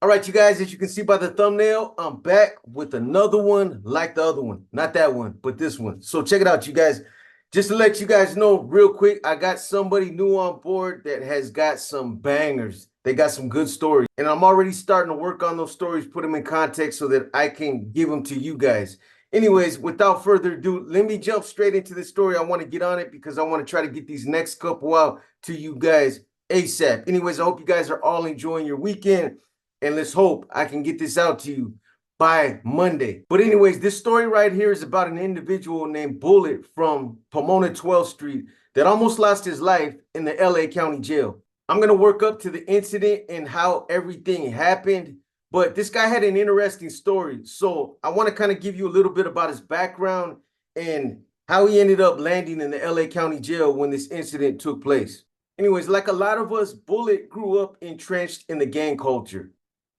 All right, you guys, as you can see by the thumbnail, I'm back with another one like the other one. Not that one, but this one. So check it out, you guys. Just to let you guys know real quick, I got somebody new on board that has got some bangers. They got some good stories. And I'm already starting to work on those stories, put them in context so that I can give them to you guys. Anyways, without further ado, let me jump straight into the story. I want to get on it because I want to try to get these next couple out to you guys ASAP. Anyways, I hope you guys are all enjoying your weekend. And let's hope I can get this out to you by Monday. But anyways, this story right here is about an individual named Bullet from Pomona 12th Street that almost lost his life in the LA County Jail. I'm going to work up to the incident and how everything happened. But this guy had an interesting story. So I want to kind of give you a little bit about his background and how he ended up landing in the LA County Jail when this incident took place. Anyways, like a lot of us, Bullet grew up entrenched in the gang culture.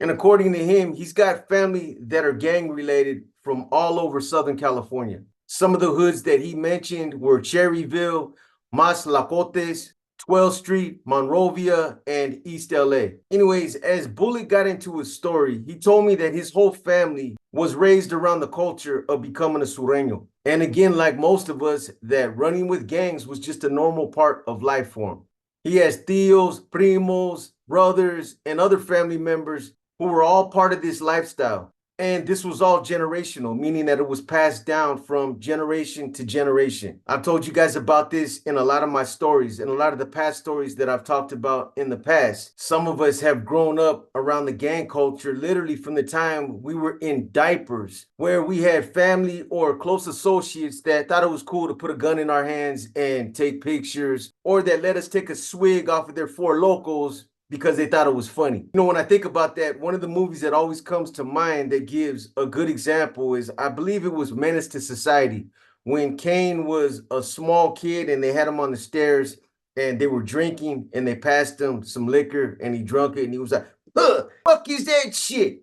And according to him, he's got family that are gang related from all over Southern California. Some of the hoods that he mentioned were Cherryville, Mas Lacotes, 12th Street, Monrovia, and East LA. Anyways, as Bullet got into his story, he told me that his whole family was raised around the culture of becoming a sureño. And again, like most of us, that running with gangs was just a normal part of life for him. He has tios, primos, brothers, and other family members who were all part of this lifestyle. And this was all generational, meaning that it was passed down from generation to generation. I've told you guys about this in a lot of my stories and a lot of the past stories that I've talked about in the past. Some of us have grown up around the gang culture literally from the time we were in diapers, where we had family or close associates that thought it was cool to put a gun in our hands and take pictures, or that let us take a swig off of their Four Locos because they thought it was funny. You know, when I think about that, one of the movies that always comes to mind that gives a good example is, I believe it was Menace to Society, when Kane was a small kid and they had him on the stairs and they were drinking and they passed him some liquor and he drunk it and he was like, fuck is that shit?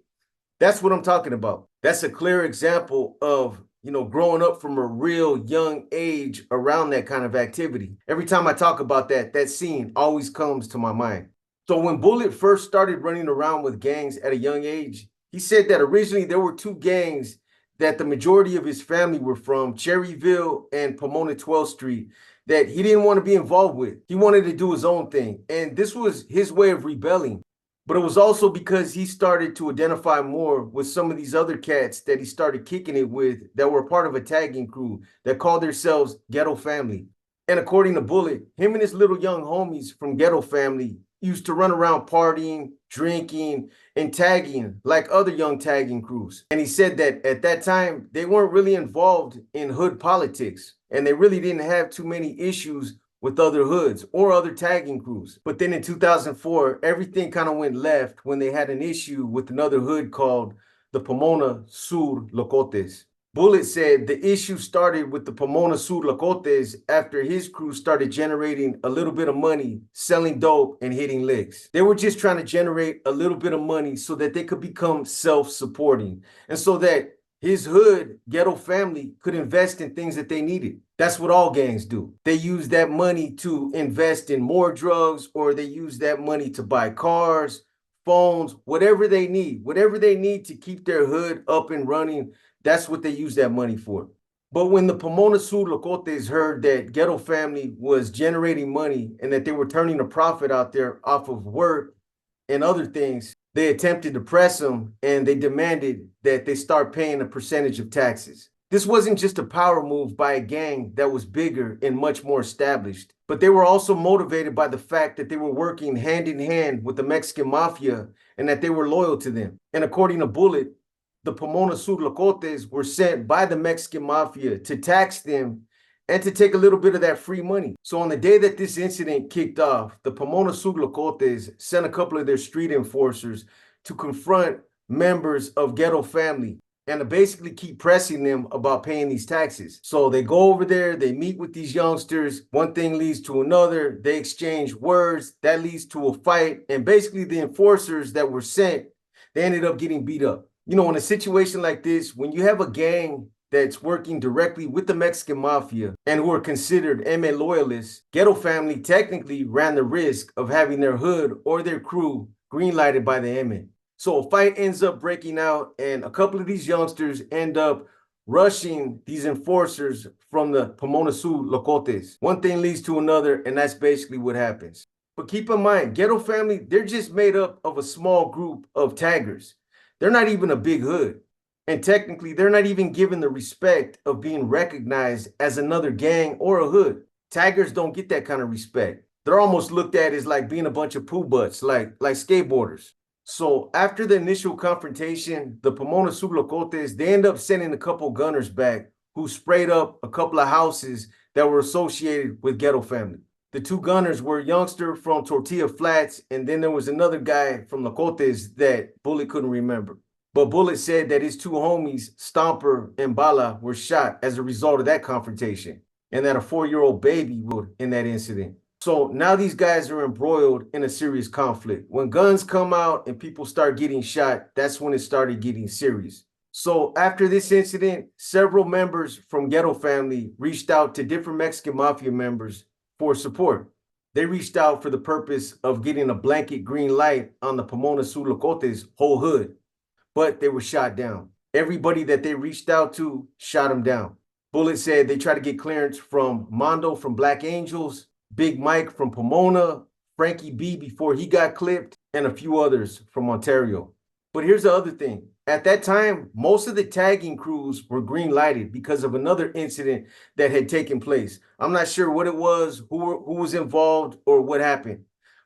That's what I'm talking about. That's a clear example of, you know, growing up from a real young age around that kind of activity. Every time I talk about that, that scene always comes to my mind. So when Bullet first started running around with gangs at a young age, he said that originally there were two gangs that the majority of his family were from, Cherryville and Pomona 12th Street, that he didn't want to be involved with. He wanted to do his own thing. And this was his way of rebelling. But it was also because he started to identify more with some of these other cats that he started kicking it with that were part of a tagging crew that called themselves Ghetto Family. And according to Bullet, him and his little young homies from Ghetto Family used to run around partying, drinking, and tagging like other young tagging crews. And he said that at that time, they weren't really involved in hood politics, and they really didn't have too many issues with other hoods or other tagging crews. But then in 2004, everything kind of went left when they had an issue with another hood called the Pomona Sur Locotes. Bullet said the issue started with the Pomona Sur Locotes after his crew started generating a little bit of money selling dope and hitting licks. They were just trying to generate a little bit of money so that they could become self-supporting and so that his hood, Ghetto Family, could invest in things that they needed. That's what all gangs do. They use that money to invest in more drugs, or they use that money to buy cars, phones, whatever they need to keep their hood up and running. That's what they use that money for. But when the Pomona Sur Locotes heard that Ghetto Family was generating money and that they were turning a profit out there off of work and other things, they attempted to press them and they demanded that they start paying a percentage of taxes. This wasn't just a power move by a gang that was bigger and much more established, but they were also motivated by the fact that they were working hand in hand with the Mexican mafia and that they were loyal to them. And according to Bullet, the Pomona Sur Locotes were sent by the Mexican mafia to tax them and to take a little bit of that free money. So on the day that this incident kicked off, the Pomona Sur Locotes sent a couple of their street enforcers to confront members of Ghetto Family and to basically keep pressing them about paying these taxes. So they go over there, they meet with these youngsters, one thing leads to another, they exchange words, that leads to a fight, and basically the enforcers that were sent, they ended up getting beat up. You know, in a situation like this, when you have a gang that's working directly with the Mexican mafia and who are considered MA loyalists, Ghetto Family technically ran the risk of having their hood or their crew greenlighted by the MA. So a fight ends up breaking out, and a couple of these youngsters end up rushing these enforcers from the Pomona Sul Locotes. One thing leads to another, and that's basically what happens. But keep in mind, Ghetto Family, they're just made up of a small group of taggers. They're not even a big hood. And technically, they're not even given the respect of being recognized as another gang or a hood. Taggers don't get that kind of respect. They're almost looked at as like being a bunch of poo butts, like skateboarders. So after the initial confrontation, the Pomona Sublocotes, they end up sending a couple gunners back who sprayed up a couple of houses that were associated with Ghetto Family. The two gunners were a youngster from Tortilla Flats, and then there was another guy from Locotes that Bullet couldn't remember. But Bullet said that his two homies, Stomper and Bala, were shot as a result of that confrontation, and that a 4-year-old baby was in that incident. So now these guys are embroiled in a serious conflict. When guns come out and people start getting shot, that's when it started getting serious. So after this incident, several members from Ghetto Family reached out to different Mexican Mafia members for support. They reached out for the purpose of getting a blanket green light on the Pomona Sul Locotes whole hood, but they were shot down. Everybody that they reached out to shot them down. Bullet said they tried to get clearance from Mondo from Black Angels, Big Mike from Pomona, Frankie B before he got clipped, and a few others from Ontario. But here's the other thing. At that time, most of the tagging crews were green lighted because of another incident that had taken place. I'm not sure what it was, who was involved, or what happened.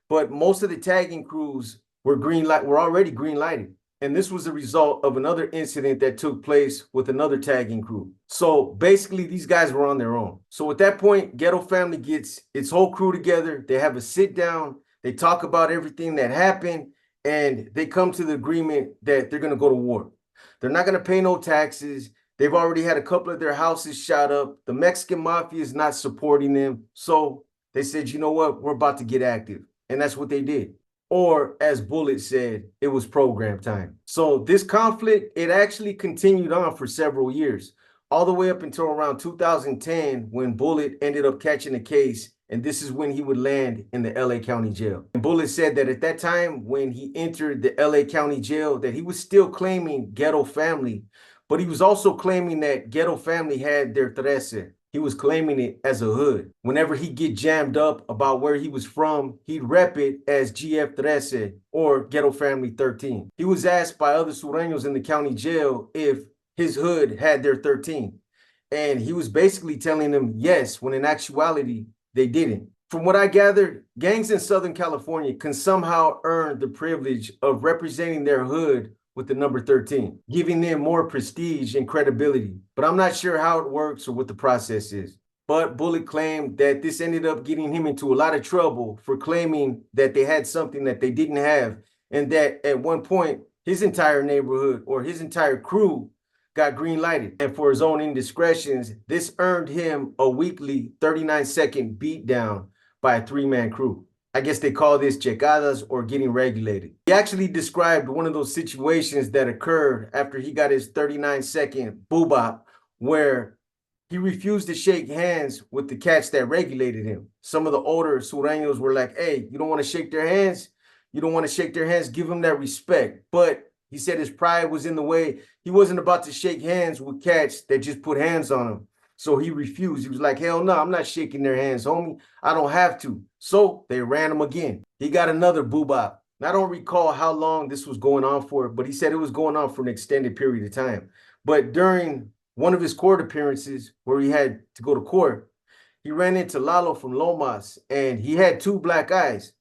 But most of the tagging crews were already green lighted. And this was a result of another incident that took place with another tagging crew. So basically, these guys were on their own. So at that point, Ghetto Family gets its whole crew together. They have a sit down. They talk about everything that happened, and they come to the agreement that they're going to go to war. They're not going to pay no taxes. They've already had a couple of their houses shot up. The Mexican Mafia is not supporting them. So they said, you know what? We're about to get active. And that's what they did. Or as Bullet said, it was program time. So this conflict, it actually continued on for several years, all the way up until around 2010 when Bullet ended up catching a case, and this is when he would land in the LA County Jail. And Bullet said that at that time when he entered the LA County Jail that he was still claiming Ghetto Family, but he was also claiming that Ghetto Family had their trece. He was claiming it as a hood. Whenever he'd get jammed up about where he was from, he'd rep it as GF 13 or Ghetto Family 13. He was asked by other Sureños in the county jail if his hood had their 13. And he was basically telling them yes, when in actuality, they didn't. From what I gathered, gangs in Southern California can somehow earn the privilege of representing their hood with the number 13, giving them more prestige and credibility. But I'm not sure how it works or what the process is. But Bullet claimed that this ended up getting him into a lot of trouble for claiming that they had something that they didn't have, and that at one point, his entire neighborhood or his entire crew got green lighted. And for his own indiscretions, this earned him a weekly 39-second beatdown by a 3-man crew. I guess they call this checadas or getting regulated. He actually described one of those situations that occurred after he got his 39-second boo-bop where he refused to shake hands with the cats that regulated him. Some of the older Sureños were like, hey, you don't want to shake their hands? You don't want to shake their hands? Give them that respect. But he said his pride was in the way. He wasn't about to shake hands with cats that just put hands on him. So he refused. He was like, hell no, I'm not shaking their hands, homie. I don't have to. So they ran him again. He got another boo-bop. I don't recall how long this was going on for, but he said it was going on for an extended period of time. But during one of his court appearances where he had to go to court, he ran into Lalo from Lomas, and he had 2 black eyes.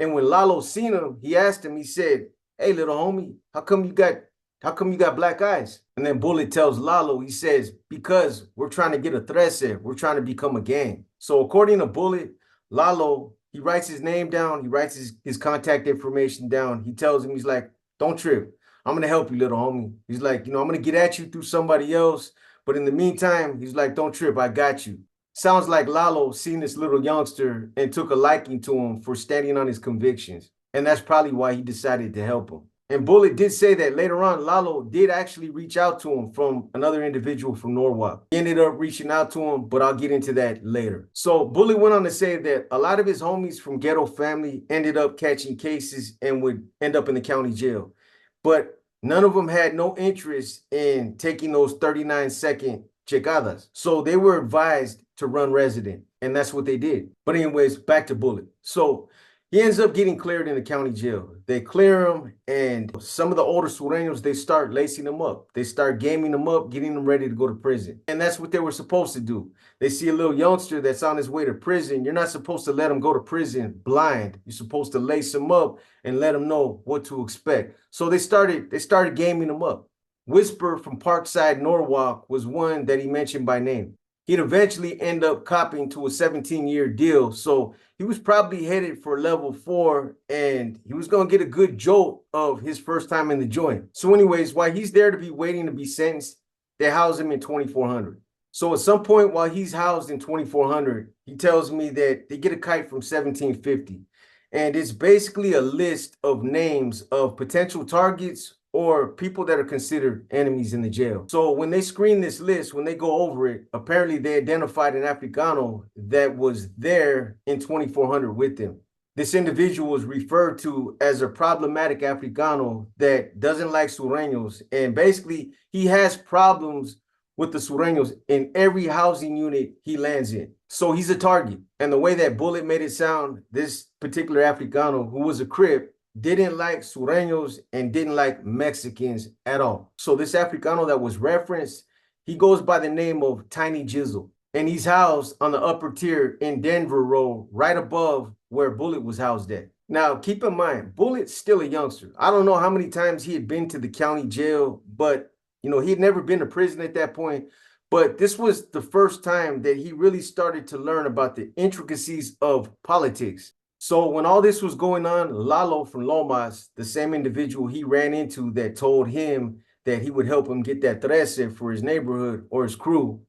And when Lalo seen him, he asked him, he said, hey, little homie, how come you got black eyes? And then Bullet tells Lalo, he says, because we're trying to get a trece. We're trying to become a gang. So according to Bullet, Lalo, he writes his name down. He writes his contact information down. He tells him, he's like, don't trip. I'm going to help you, little homie. He's like, I'm going to get at you through somebody else. But in the meantime, he's like, don't trip. I got you. Sounds like Lalo seen this little youngster and took a liking to him for standing on his convictions. And that's probably why he decided to help him. And Bullet did say that later on, Lalo did actually reach out to him from another individual from Norwalk. He ended up reaching out to him, but I'll get into that later. So Bullet went on to say that a lot of his homies from Ghetto Family ended up catching cases and would end up in the county jail. but none of them had no interest in taking those 39-second checadas. So they were advised to run resident, and that's what they did. But anyways, back to Bullet. So he ends up getting cleared in the county jail. They clear him, and some of the older Sureños, they start lacing him up. They start gaming him up, getting him ready to go to prison. And that's what they were supposed to do. They see a little youngster that's on his way to prison. You're not supposed to let him go to prison blind. You're supposed to lace him up and let him know what to expect. So they started gaming him up. Whisper from Parkside, Norwalk was one that he mentioned by name. He'd eventually end up copping to a 17-year deal. So he was probably headed for level 4, and he was going to get a good jolt of his first time in the joint. So anyways, while he's there to be waiting to be sentenced, they house him in 2400. So at some point while he's housed in 2400, he tells me that they get a kite from 1750. And it's basically a list of names of potential targets or people that are considered enemies in the jail. So when they screen this list, when they go over it, apparently they identified an Africano that was there in 2400 with them. This individual was referred to as a problematic Africano that doesn't like Sureños, and basically he has problems with the Sureños in every housing unit he lands in. So he's a target. And the way that Bullet made it sound, this particular Africano, who was a Crip, didn't like Sureños and didn't like Mexicans at all. So this Africano that was referenced, he goes by the name of Tiny Jizzle, and he's housed on the upper tier in Denver Row, right above where Bullet was housed at. Now, keep in mind, Bullet's still a youngster. I don't know how many times he had been to the county jail, but he had never been to prison at that point. But this was the first time that he really started to learn about the intricacies of politics. So when all this was going on, Lalo from Lomas, the same individual he ran into that told him that he would help him get that 13 for his neighborhood or his crew,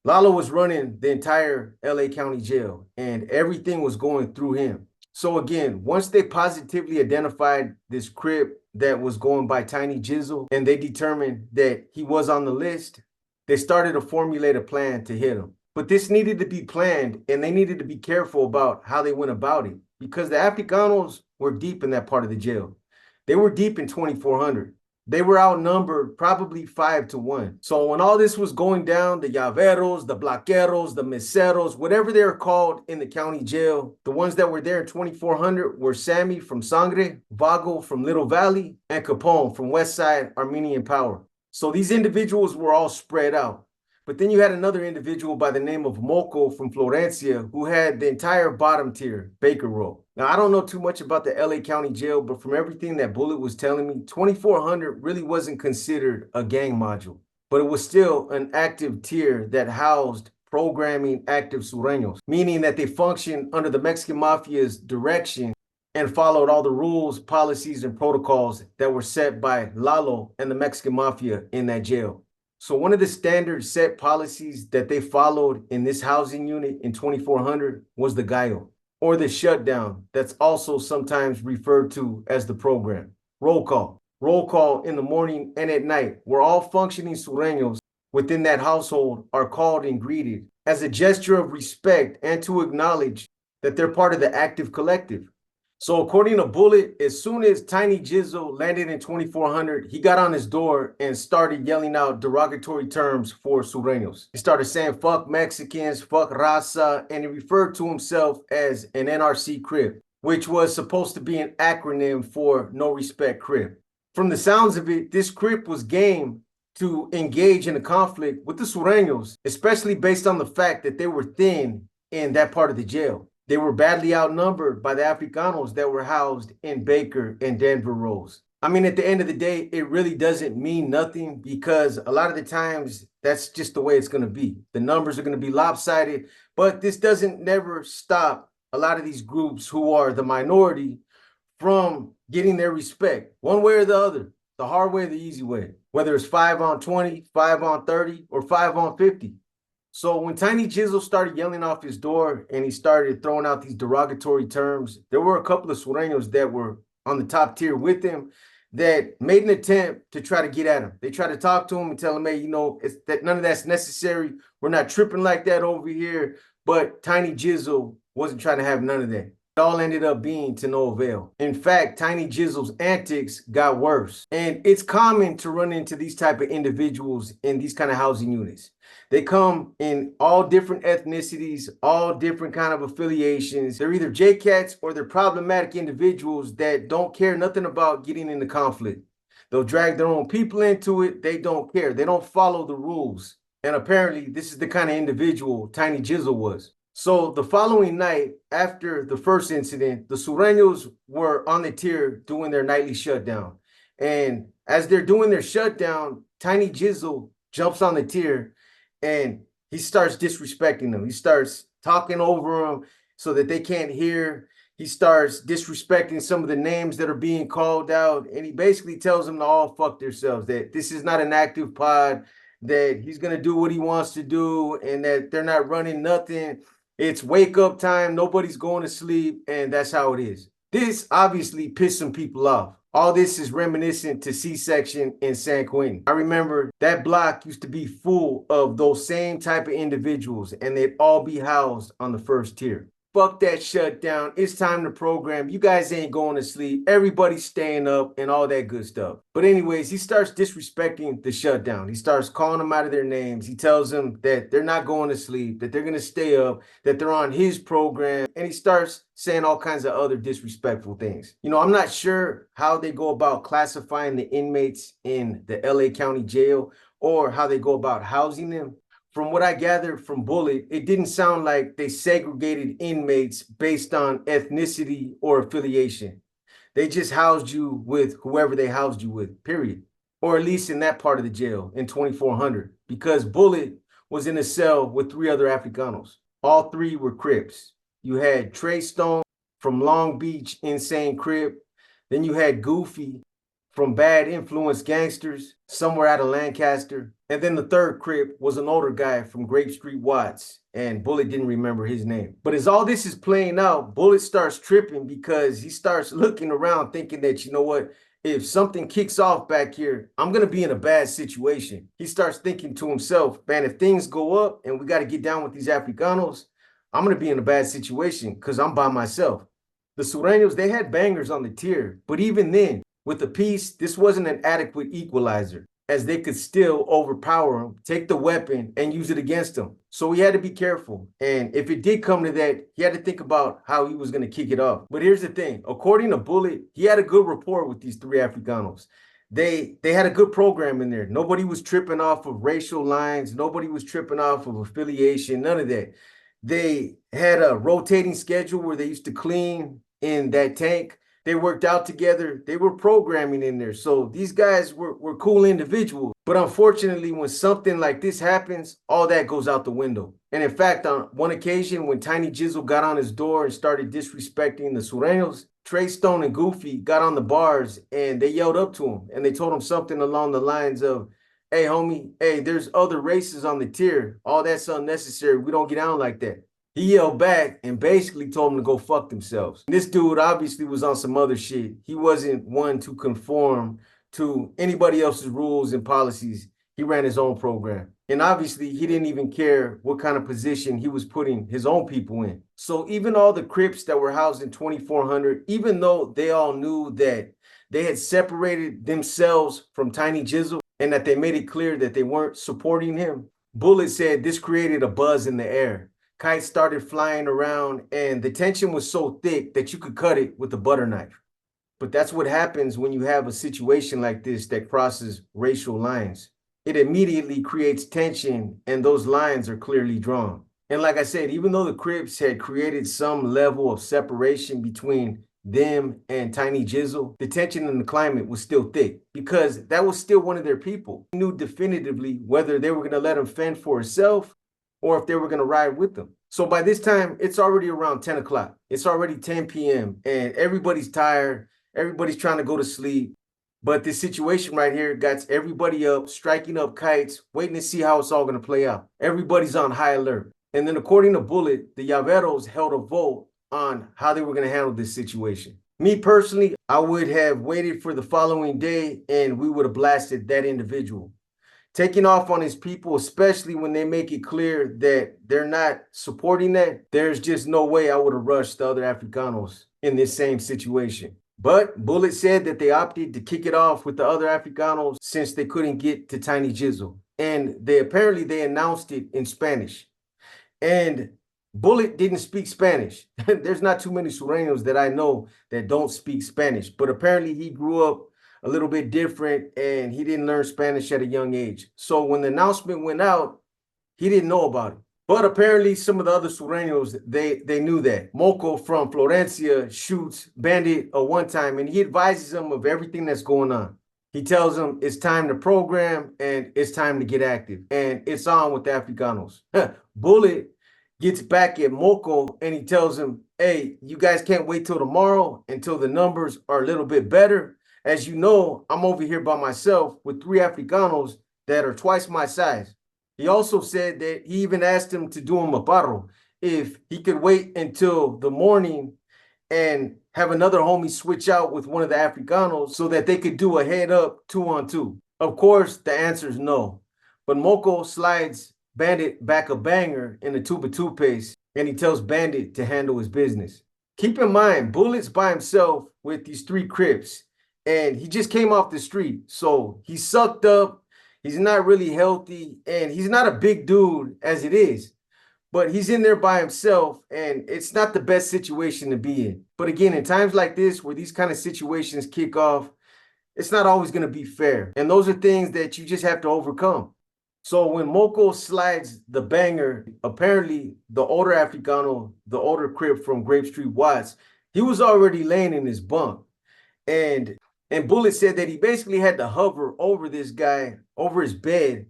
Lalo was running the entire LA County Jail, and everything was going through him. So again, once they positively identified this Crip that was going by Tiny Jizzle, and they determined that he was on the list, they started to formulate a plan to hit him. But this needed to be planned, and they needed to be careful about how they went about it, because the Africanos were deep in that part of the jail. They were deep in 2400. They were outnumbered probably 5-1. So when all this was going down, the Llaveros, the Blaqueros, the Meseros, whatever they were called in the county jail, the ones that were there in 2400 were Sammy from Sangre, Vago from Little Valley, and Capone from West Side Armenian Power. So these individuals were all spread out. But then you had another individual by the name of Moco from Florencia who had the entire bottom tier, Baker Row. Now, I don't know too much about the LA County Jail, but from everything that Bullet was telling me, 2400 really wasn't considered a gang module, but it was still an active tier that housed programming active Sureños, meaning that they functioned under the Mexican Mafia's direction and followed all the rules, policies, and protocols that were set by Lalo and the Mexican Mafia in that jail. So one of the standard set policies that they followed in this housing unit in 2400 was the gallo, or the shutdown, that's also sometimes referred to as the program. Roll call in the morning and at night, where all functioning Sureños within that household are called and greeted as a gesture of respect and to acknowledge that they're part of the active collective. So according to Bullet, as soon as Tiny Jizzle landed in 2400, he got on his door and started yelling out derogatory terms for Sureños. He started saying, fuck Mexicans, fuck raza, and he referred to himself as an NRC Crip, which was supposed to be an acronym for No Respect Crip. From the sounds of it, this Crip was game to engage in a conflict with the Sureños, especially based on the fact that they were thin in that part of the jail. They were badly outnumbered by the Africanos that were housed in Baker and Denver Rows. I mean, at the end of the day, it really doesn't mean nothing because a lot of the times that's just the way it's going to be. The numbers are going to be lopsided, but this doesn't never stop a lot of these groups who are the minority from getting their respect one way or the other, the hard way or the easy way, whether it's 5 on 20, 5 on 30, or 5 on 50. So when Tiny Jizzle started yelling off his door and he started throwing out these derogatory terms, there were a couple of Sureños that were on the top tier with him that made an attempt to try to get at him. They tried to talk to him and tell him, hey, it's that none of that's necessary. We're not tripping like that over here. But Tiny Jizzle wasn't trying to have none of that. It all ended up being to no avail. In fact, Tiny Jizzle's antics got worse. And it's common to run into these type of individuals in these kind of housing units. They come in all different ethnicities, all different kind of affiliations. They're either JCats or they're problematic individuals that don't care nothing about getting into conflict. They'll drag their own people into it. They don't care. They don't follow the rules. And apparently, this is the kind of individual Tiny Jizzle was. So the following night, after the first incident, the Sureños were on the tier doing their nightly shutdown. And as they're doing their shutdown, Tiny Jizzle jumps on the tier and he starts disrespecting them. He starts talking over them so that they can't hear. He starts disrespecting some of the names that are being called out. And he basically tells them to all fuck themselves, that this is not an active pod, that he's going to do what he wants to do, and that they're not running nothing. It's wake up time. Nobody's going to sleep. And that's how it is. This obviously pissed some people off. All this is reminiscent to C-section in San Quentin. I remember that block used to be full of those same type of individuals, and they'd all be housed on the first tier. Fuck that shutdown. It's time to program. You guys ain't going to sleep. Everybody's staying up and all that good stuff. But anyways, he starts disrespecting the shutdown. He starts calling them out of their names. He tells them that they're not going to sleep, that they're going to stay up, that they're on his program. And he starts saying all kinds of other disrespectful things. You know, I'm not sure how they go about classifying the inmates in the LA County Jail or how they go about housing them. From what I gathered from Bullet, it didn't sound like they segregated inmates based on ethnicity or affiliation. They just housed you with whoever they housed you with, period. Or at least in that part of the jail in 2400, because Bullet was in a cell with 3 other Africanos. All 3 were Crips. You had Trey Stone from Long Beach, Insane Crip. Then you had Goofy from Bad Influence Gangsters, somewhere out of Lancaster. And then the 3rd Crip was an older guy from Grape Street Watts, and Bullet didn't remember his name. But as all this is playing out, Bullet starts tripping because he starts looking around thinking that, you know what, if something kicks off back here, I'm going to be in a bad situation. He starts thinking to himself, man, if things go up and we got to get down with these Africanos, I'm going to be in a bad situation because I'm by myself. The Sureños, they had bangers on the tier, but even then, with the piece, this wasn't an adequate equalizer, as they could still overpower him, take the weapon, and use it against him. So he had to be careful. And if it did come to that, he had to think about how he was going to kick it off. But here's the thing. According to Bullet, he had a good rapport with these 3 Africanos. They had a good program in there. Nobody was tripping off of racial lines. Nobody was tripping off of affiliation. None of that. They had a rotating schedule where they used to clean in that tank. They worked out together. They were programming in there. So these guys were cool individuals. But unfortunately, when something like this happens, all that goes out the window. And in fact, on one occasion, when Tiny Jizzle got on his door and started disrespecting the Sureños, Trey Stone and Goofy got on the bars and they yelled up to him. And they told him something along the lines of, hey, homie, hey, there's other races on the tier. All that's unnecessary. We don't get down like that. He yelled back and basically told them to go fuck themselves. This dude obviously was on some other shit. He wasn't one to conform to anybody else's rules and policies. He ran his own program. And obviously, he didn't even care what kind of position he was putting his own people in. So even all the Crips that were housed in 2400, even though they all knew that they had separated themselves from Tiny Jizzle and that they made it clear that they weren't supporting him, Bullet said this created a buzz in the air. Kites started flying around, and the tension was so thick that you could cut it with a butter knife. But that's what happens when you have a situation like this that crosses racial lines. It immediately creates tension, and those lines are clearly drawn. And like I said, even though the Crips had created some level of separation between them and Tiny Jizzle, the tension in the climate was still thick because that was still one of their people. They knew definitively whether they were going to let him fend for himself or if they were going to ride with them. So by this time, it's already around 10 o'clock. It's already 10 p.m. and everybody's tired. Everybody's trying to go to sleep. But this situation right here got everybody up, striking up kites, waiting to see how it's all going to play out. Everybody's on high alert. And then according to Bullet, the Llaveros held a vote on how they were going to handle this situation. Me personally, I would have waited for the following day and we would have blasted that individual. taking off on his people, especially when they make it clear that they're not supporting that. There's just no way I would have rushed the other Africanos in this same situation. But Bullet said that they opted to kick it off with the other Africanos since they couldn't get to Tiny Jizzle. And they announced it in Spanish. And Bullet didn't speak Spanish. There's not too many Sureños that I know that don't speak Spanish, but apparently he grew up a little bit different and he didn't learn Spanish at a young age. So when the announcement went out, he didn't know about it. But apparently some of the other Sureños, they knew that. Moco from Florencia shoots Bandit a one time and he advises him of everything that's going on. He tells him it's time to program and it's time to get active. And it's on with the Africanos. Bullet gets back at Moco and he tells him, hey, you guys can't wait till tomorrow until the numbers are a little bit better. As you know, I'm over here by myself with 3 Africanos that are twice my size. He also said that he even asked him to do him a paro if he could wait until the morning and have another homie switch out with one of the Africanos so that they could do a head-up 2-on-2. Of course, the answer is no. But Moco slides Bandit back a banger in a tuba toothpaste, and he tells Bandit to handle his business. Keep in mind, Bullet's by himself with these 3 Crips, and he just came off the street, so he's sucked up, he's not really healthy, and he's not a big dude as it is. But he's in there by himself, and it's not the best situation to be in. But again, in times like this, where these kind of situations kick off, it's not always going to be fair. And those are things that you just have to overcome. So when Moco slides the banger, apparently the older Africano, the older Crip from Grape Street Watts, he was already laying in his bunk. And Bullet said that he basically had to hover over this guy, over his bed,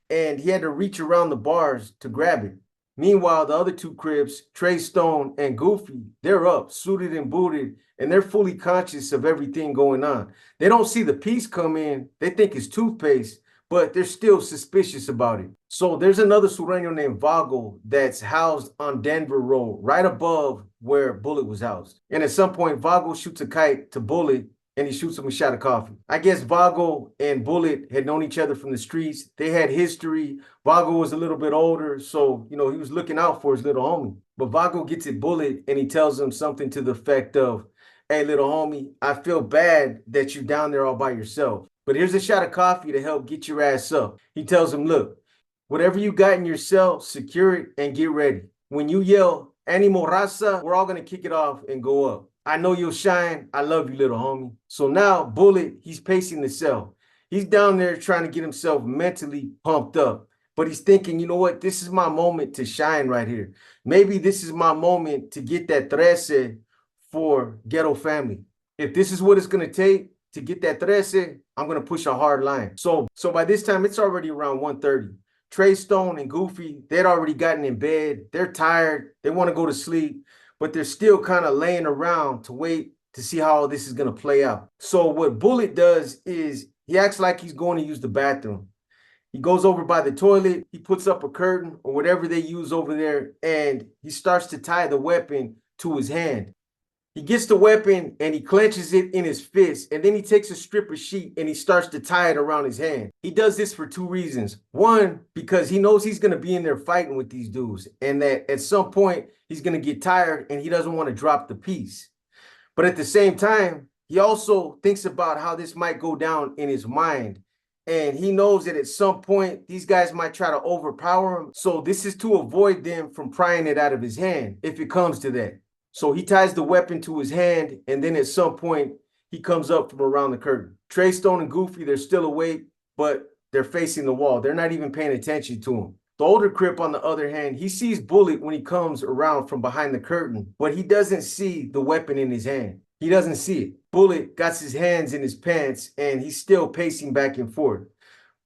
and he had to reach around the bars to grab it. Meanwhile, the other 2 Crips, Trey Stone and Goofy, they're up, suited and booted, and they're fully conscious of everything going on. They don't see the piece come in. They think it's toothpaste, but they're still suspicious about it. So there's another Sureño named Vago that's housed on Denver Road, right above where Bullet was housed. And at some point, Vago shoots a kite to Bullet, and he shoots him a shot of coffee. I guess Vago and Bullet had known each other from the streets. They had history. Vago was a little bit older, so, he was looking out for his little homie. But Vago gets at Bullet, and he tells him something to the effect of, hey, little homie, I feel bad that you're down there all by yourself, but here's a shot of coffee to help get your ass up. He tells him, look, whatever you got in your cell, secure it and get ready. When you yell, Animo Raza, we're all going to kick it off and go up. I know you'll shine. I love you, little homie. So now Bullet, he's pacing the cell. He's down there trying to get himself mentally pumped up. But he's thinking, you know what? This is my moment to shine right here. Maybe this is my moment to get that 13 for Ghetto Family. If this is what it's going to take to get that 13, I'm going to push a hard line. So by this time, it's already around 1:30. Trey Stone and Goofy, they'd already gotten in bed. They're tired. They want to go to sleep, but they're still kind of laying around to wait to see how all this is going to play out. So what Bullet does is he acts like he's going to use the bathroom. He goes over by the toilet, he puts up a curtain or whatever they use over there, and he starts to tie the weapon to his hand. He gets the weapon and he clenches it in his fist, and then he takes a strip of sheet and he starts to tie it around his hand. He does this for 2 reasons. One, because he knows he's going to be in there fighting with these dudes, and that at some point he's going to get tired and he doesn't want to drop the piece. But at the same time, he also thinks about how this might go down in his mind. And he knows that at some point, these guys might try to overpower him. So this is to avoid them from prying it out of his hand, if it comes to that. So he ties the weapon to his hand, and then at some point, he comes up from around the curtain. Trey Stone and Goofy, they're still awake, but they're facing the wall. They're not even paying attention to him. The older Crip, on the other hand, he sees Bullet when he comes around from behind the curtain, but he doesn't see the weapon in his hand. He doesn't see it. Bullet got his hands in his pants, and he's still pacing back and forth.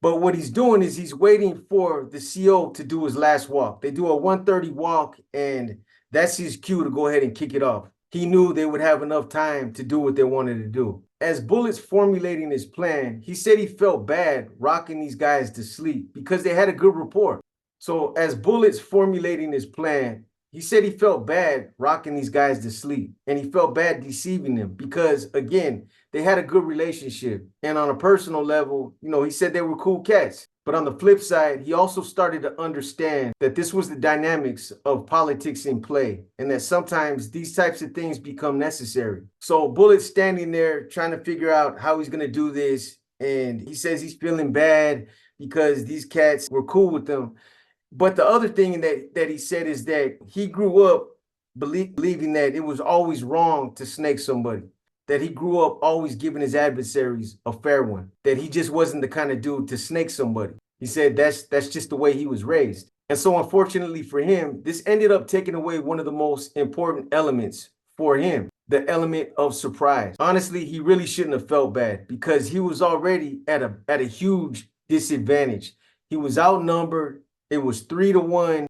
But what he's doing is he's waiting for the CO to do his last walk. They do a 1:30 walk, and that's his cue to go ahead and kick it off. He knew they would have enough time to do what they wanted to do. As Bullet's formulating his plan, he said he felt bad rocking these guys to sleep because they had a good rapport. So as Bullet's formulating his plan, he said he felt bad rocking these guys to sleep, and he felt bad deceiving them because, again, they had a good relationship. And on a personal level, he said they were cool cats. But on the flip side, he also started to understand that this was the dynamics of politics in play and that sometimes these types of things become necessary. So Bullet's standing there trying to figure out how he's going to do this. And he says he's feeling bad because these cats were cool with them. But the other thing that he said is that he grew up believing that it was always wrong to snake somebody, that he grew up always giving his adversaries a fair one, that he just wasn't the kind of dude to snake somebody. He said that's just the way he was raised. And so unfortunately for him, this ended up taking away one of the most important elements for him, the element of surprise. Honestly, he really shouldn't have felt bad because he was already at a huge disadvantage. He was outnumbered. It was 3-1.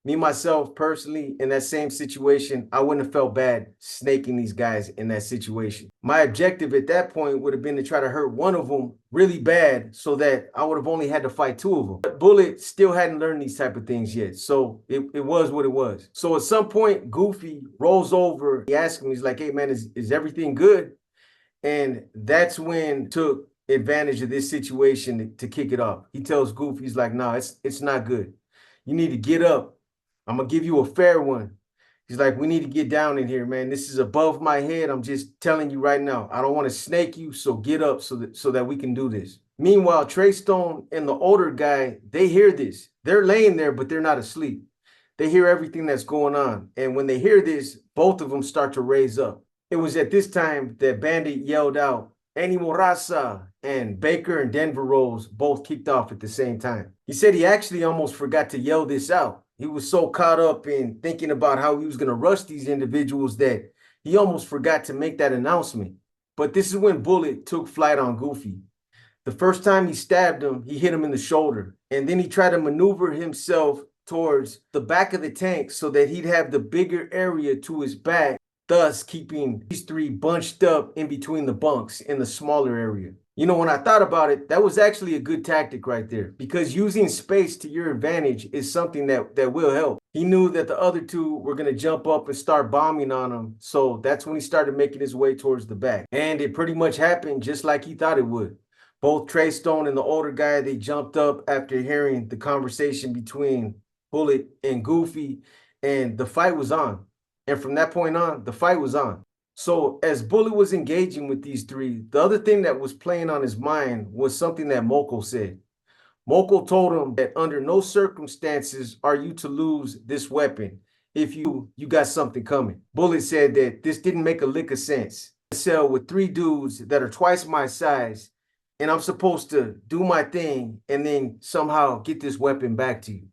Me, myself, personally, in that same situation, I wouldn't have felt bad snaking these guys in that situation. My objective at that point would have been to try to hurt one of them really bad so that I would have only had to fight 2 of them. But Bullet still hadn't learned these type of things yet, so it was what it was. So at some point, Goofy rolls over. He asks him, he's like, hey, man, is everything good? And that's when took advantage of this situation to kick it off. He tells Goofy, he's like, no, it's not good. You need to get up. I'm going to give you a fair one. He's like, we need to get down in here, man. This is above my head. I'm just telling you right now. I don't want to snake you, so get up so that we can do this. Meanwhile, Trey Stone and the older guy, they hear this. They're laying there, but they're not asleep. They hear everything that's going on. And when they hear this, both of them start to raise up. It was at this time that Bandit yelled out, Animo Raza, and Baker and Denver Rose both kicked off at the same time. He said he actually almost forgot to yell this out. He was so caught up in thinking about how he was going to rush these individuals that he almost forgot to make that announcement. But this is when Bullet took flight on Goofy. The first time he stabbed him, he hit him in the shoulder. And then he tried to maneuver himself towards the back of the tank so that he'd have the bigger area to his back, thus keeping these 3 bunched up in between the bunks in the smaller area. You know, when I thought about it, that was actually a good tactic right there because using space to your advantage is something that will help. He knew that the other 2 were going to jump up and start bombing on him. So that's when he started making his way towards the back. And it pretty much happened just like he thought it would. Both Trey Stone and the older guy, they jumped up after hearing the conversation between Bullet and Goofy, and the fight was on. And from that point on, the fight was on. So as Bullet was engaging with these 3, the other thing that was playing on his mind was something that Moko said. Moko told him that under no circumstances are you to lose this weapon. If you got something coming. Bullet said that this didn't make a lick of sense. I sell with 3 dudes that are twice my size, and I'm supposed to do my thing and then somehow get this weapon back to you.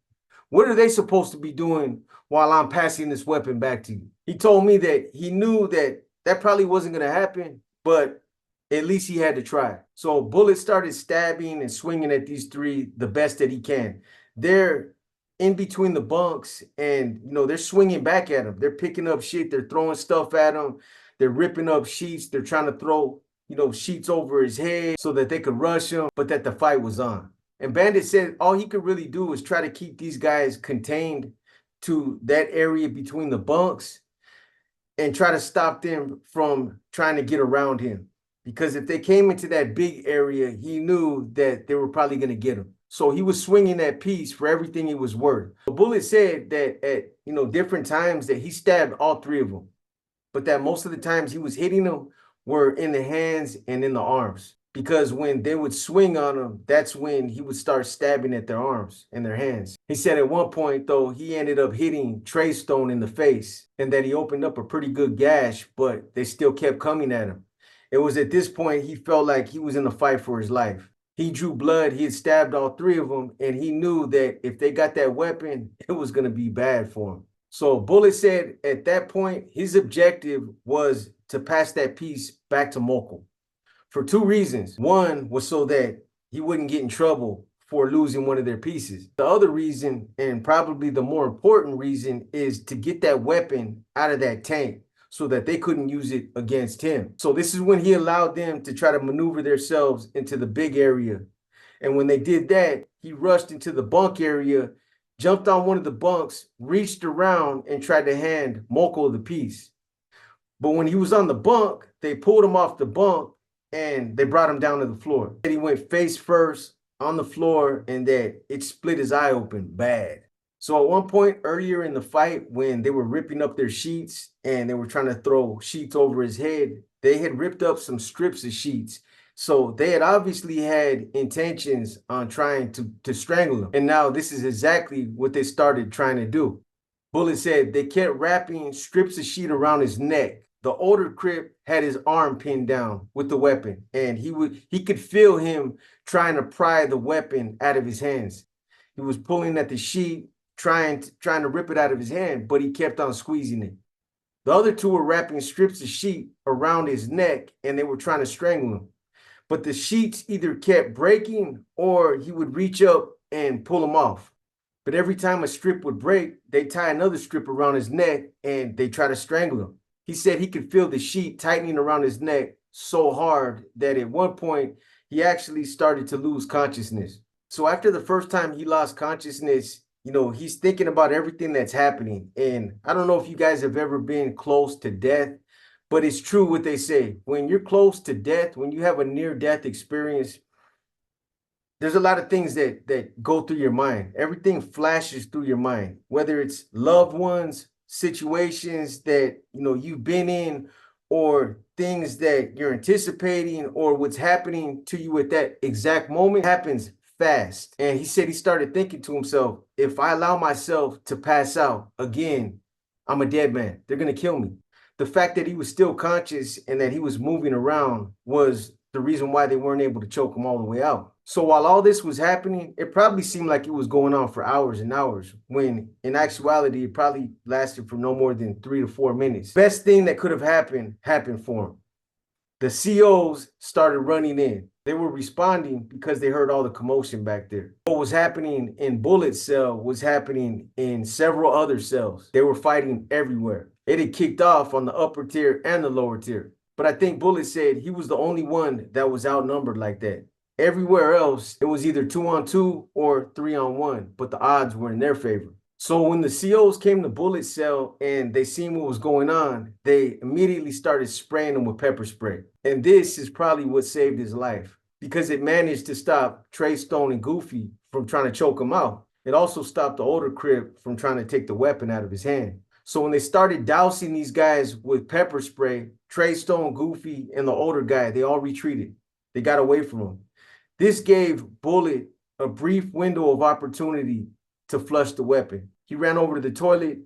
What are they supposed to be doing while I'm passing this weapon back to you? He told me that he knew that probably wasn't going to happen, but at least he had to try. So Bullet started stabbing and swinging at these 3 the best that he can. They're in between the bunks and, you know, they're swinging back at him. They're picking up shit. They're throwing stuff at him. They're ripping up sheets. They're trying to throw, you know, sheets over his head so that they could rush him, but that the fight was on. And Bandit said all he could really do was try to keep these guys contained to that area between the bunks and try to stop them from trying to get around him. Because if they came into that big area, he knew that they were probably going to get him. So he was swinging that piece for everything it was worth. The Bullet said that at, you know, different times that he stabbed all 3 of them, but that most of the times he was hitting them were in the hands and in the arms. Because when they would swing on him, that's when he would start stabbing at their arms and their hands. He said at one point, though, he ended up hitting Trey Stone in the face and that he opened up a pretty good gash, but they still kept coming at him. It was at this point he felt like he was in a fight for his life. He drew blood. He had stabbed all 3 of them, and he knew that if they got that weapon, it was going to be bad for him. So Bullet said at that point, his objective was to pass that piece back to Moko. For 2 reasons. One was so that he wouldn't get in trouble for losing one of their pieces. The other reason, and probably the more important reason, is to get that weapon out of that tank so that they couldn't use it against him. So this is when he allowed them to try to maneuver themselves into the big area. And when they did that, he rushed into the bunk area, jumped on one of the bunks, reached around, and tried to hand Moko the piece. But when he was on the bunk, they pulled him off the bunk and they brought him down to the floor. And he went face first on the floor and that it split his eye open bad. So at one point earlier in the fight, when they were ripping up their sheets and they were trying to throw sheets over his head, they had ripped up some strips of sheets. So they had obviously had intentions on trying to strangle him. And now this is exactly what they started trying to do. Bullet said they kept wrapping strips of sheet around his neck. The older Crip had his arm pinned down with the weapon, and he could feel him trying to pry the weapon out of his hands. He was pulling at the sheet, trying to rip it out of his hand, but he kept on squeezing it. The other two were wrapping strips of sheet around his neck, and they were trying to strangle him. But the sheets either kept breaking or he would reach up and pull them off. But every time a strip would break, they tie another strip around his neck and they try to strangle him. He said he could feel the sheet tightening around his neck so hard that at one point he actually started to lose consciousness. So after the first time he lost consciousness, he's thinking about everything that's happening. And I don't know if you guys have ever been close to death, but it's true what they say. When you're close to death, when you have a near-death experience, there's a lot of things that go through your mind. Everything flashes through your mind, whether it's loved ones, situations that you've been in, or things that you're anticipating, or what's happening to you at that exact moment happens fast. And he said he started thinking to himself, if I allow myself to pass out again, I'm a dead man. They're gonna kill me. The fact that he was still conscious and that he was moving around was the reason why they weren't able to choke him all the way out. So while all this was happening, it probably seemed like it was going on for hours and hours, when in actuality, it probably lasted for no more than 3 to 4 minutes. Best thing that could have happened for him. The COs started running in. They were responding because they heard all the commotion back there. What was happening in Bullet's cell was happening in several other cells. They were fighting everywhere. It had kicked off on the upper tier and the lower tier. But I think Bullet said he was the only one that was outnumbered like that. Everywhere else, it was either 2-on-2 or 3-on-1, but the odds were in their favor. So when the COs came to Bullet's cell and they seen what was going on, they immediately started spraying him with pepper spray. And this is probably what saved his life, because it managed to stop Trey Stone and Goofy from trying to choke him out. It also stopped the older Crip from trying to take the weapon out of his hand. So when they started dousing these guys with pepper spray, Trey Stone, Goofy, and the older guy, they all retreated. They got away from him. This gave Bullet a brief window of opportunity to flush the weapon. He ran over to the toilet,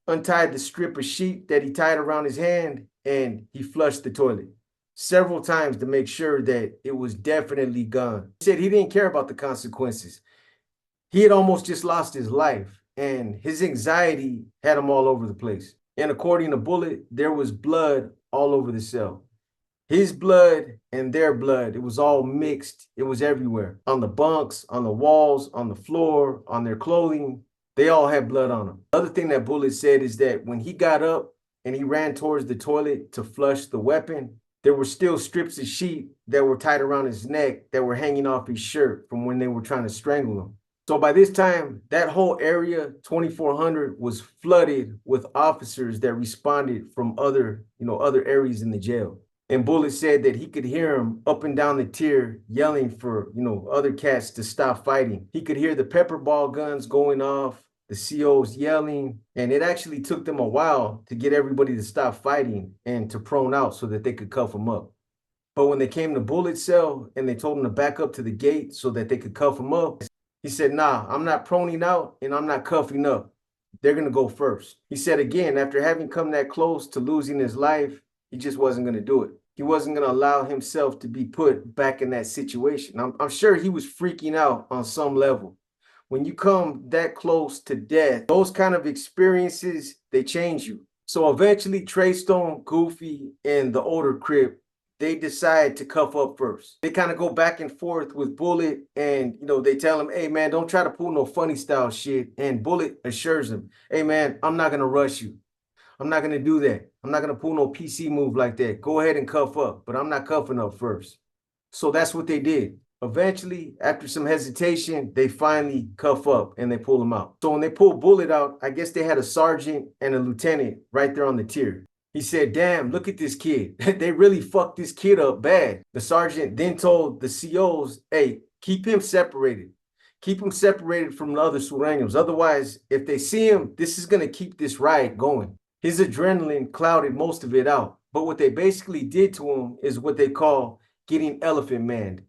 untied the strip of sheet that he tied around his hand, and he flushed the toilet several times to make sure that it was definitely gone. He said he didn't care about the consequences. He had almost just lost his life, and his anxiety had him all over the place. And according to Bullet, there was blood all over the cell. His blood and their blood, it was all mixed. It was everywhere. On the bunks, on the walls, on the floor, on their clothing. They all had blood on them. The other thing that Bullet said is that when he got up and he ran towards the toilet to flush the weapon, there were still strips of sheet that were tied around his neck that were hanging off his shirt from when they were trying to strangle him. So by this time, that whole area, 2400, was flooded with officers that responded from other areas in the jail. And Bullet said that he could hear him up and down the tier yelling for, other cats to stop fighting. He could hear the pepper ball guns going off, the COs yelling, and it actually took them a while to get everybody to stop fighting and to prone out so that they could cuff him up. But when they came to Bullet's cell and they told him to back up to the gate so that they could cuff him up, he said, nah, I'm not proning out and I'm not cuffing up. They're going to go first. He said again, after having come that close to losing his life, he just wasn't going to do it. He wasn't going to allow himself to be put back in that situation. I'm sure he was freaking out on some level. When you come that close to death, those kind of experiences, they change you. So eventually, Trey Stone, Goofy, and the older Crip, they decide to cuff up first. They kind of go back and forth with Bullet, and they tell him, hey man, don't try to pull no funny style shit. And Bullet assures him, hey man, I'm not going to rush you. I'm not going to do that. I'm not going to pull no PC move like that. Go ahead and cuff up, but I'm not cuffing up first. So that's what they did. Eventually, after some hesitation, they finally cuff up and they pull him out. So when they pulled Bullet out, I guess they had a sergeant and a lieutenant right there on the tier. He said, damn, look at this kid. They really fucked this kid up bad. The sergeant then told the COs, hey, Keep him separated. Keep him separated from the other sureños. Otherwise, if they see him, this is going to keep this riot going. His adrenaline clouded most of it out. But what they basically did to him is what they call getting elephant manned.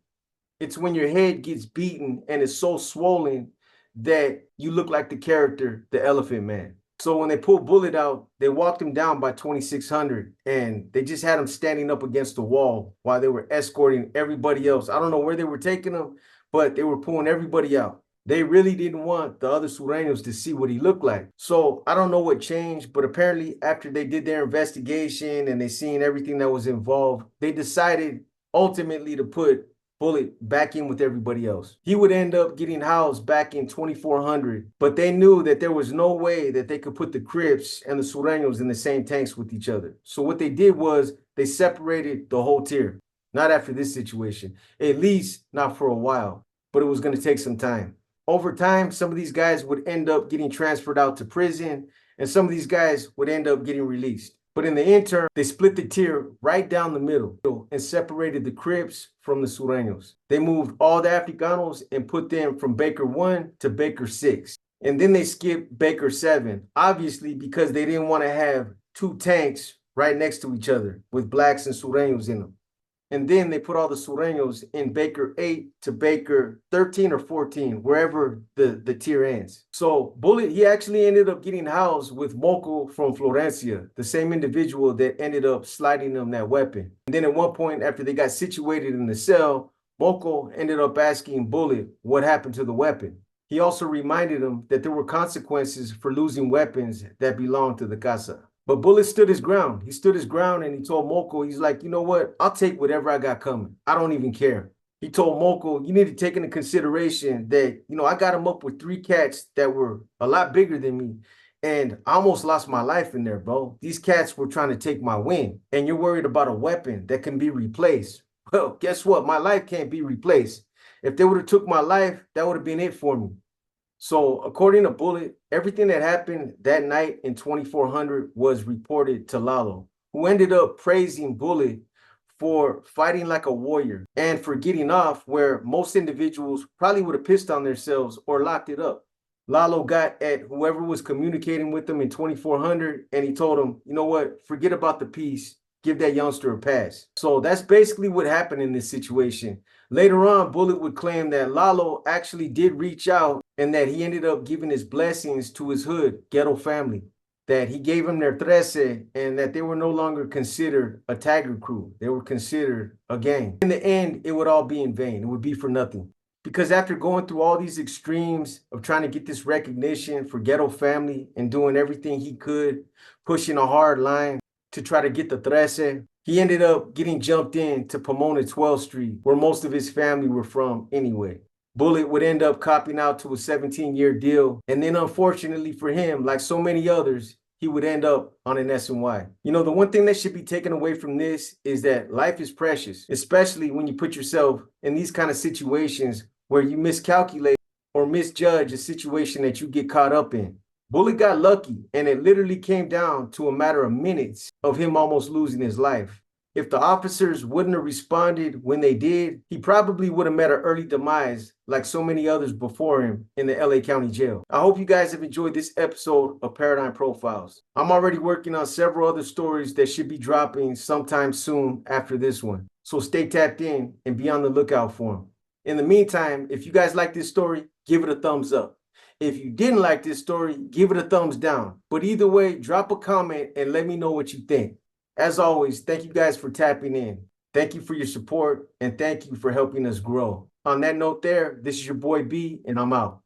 It's when your head gets beaten and it's so swollen that you look like the character, the Elephant Man. So when they pulled Bullet out, they walked him down by 2600 and they just had him standing up against the wall while they were escorting everybody else. I don't know where they were taking him, but they were pulling everybody out. They really didn't want the other Sureños to see what he looked like. So I don't know what changed, but apparently after they did their investigation and they seen everything that was involved, they decided ultimately to put Bullet back in with everybody else. He would end up getting housed back in 2400, but they knew that there was no way that they could put the Crips and the Sureños in the same tanks with each other. So what they did was they separated the whole tier. Not after this situation, at least not for a while, but it was going to take some time. Over time, some of these guys would end up getting transferred out to prison, and some of these guys would end up getting released. But in the interim, they split the tier right down the middle and separated the Crips from the Sureños. They moved all the Africanos and put them from Baker 1 to Baker 6. And then they skipped Baker 7, obviously because they didn't want to have two tanks right next to each other with blacks and Sureños in them. And then they put all the Sureños in Baker 8 to Baker 13 or 14, wherever the tier ends. So Bullet, he actually ended up getting housed with Moco from Florencia, the same individual that ended up sliding them that weapon. And then at one point, after they got situated in the cell, Moco ended up asking Bullet what happened to the weapon. He also reminded him that there were consequences for losing weapons that belonged to the casa. But Bullet stood his ground. He stood his ground and he told Moco, he's like, you know what? I'll take whatever I got coming. I don't even care. He told Moco, you need to take into consideration that, I got him up with 3 cats that were a lot bigger than me. And I almost lost my life in there, bro. These cats were trying to take my win. And you're worried about a weapon that can be replaced. Well, guess what? My life can't be replaced. If they would have took my life, that would have been it for me. So according to Bullet, everything that happened that night in 2400 was reported to Lalo, who ended up praising Bullet for fighting like a warrior and for getting off where most individuals probably would have pissed on themselves or locked it up. Lalo got at whoever was communicating with them in 2400 and he told him, you know what, forget about the peace. Give that youngster a pass. So that's basically what happened in this situation. Later on, Bullet would claim that Lalo actually did reach out and that he ended up giving his blessings to his hood, ghetto family, that he gave them their trece and that they were no longer considered a tiger crew. They were considered a gang. In the end, it would all be in vain. It would be for nothing. Because after going through all these extremes of trying to get this recognition for ghetto family and doing everything he could, pushing a hard line to try to get the trece, he ended up getting jumped in to Pomona 12th Street, where most of his family were from anyway. Bullet would end up copping out to a 17-year deal, and then unfortunately for him, like so many others, he would end up on an S&Y. The one thing that should be taken away from this is that life is precious, especially when you put yourself in these kind of situations where you miscalculate or misjudge a situation that you get caught up in. Bullet got lucky, and it literally came down to a matter of minutes of him almost losing his life. If the officers wouldn't have responded when they did, he probably would have met an early demise like so many others before him in the LA County Jail. I hope you guys have enjoyed this episode of Paradigm Profiles. I'm already working on several other stories that should be dropping sometime soon after this one. So stay tapped in and be on the lookout for them. In the meantime, if you guys like this story, give it a thumbs up. If you didn't like this story, give it a thumbs down. But either way, drop a comment and let me know what you think. As always, thank you guys for tapping in. Thank you for your support, and thank you for helping us grow. On that note there, this is your boy B, and I'm out.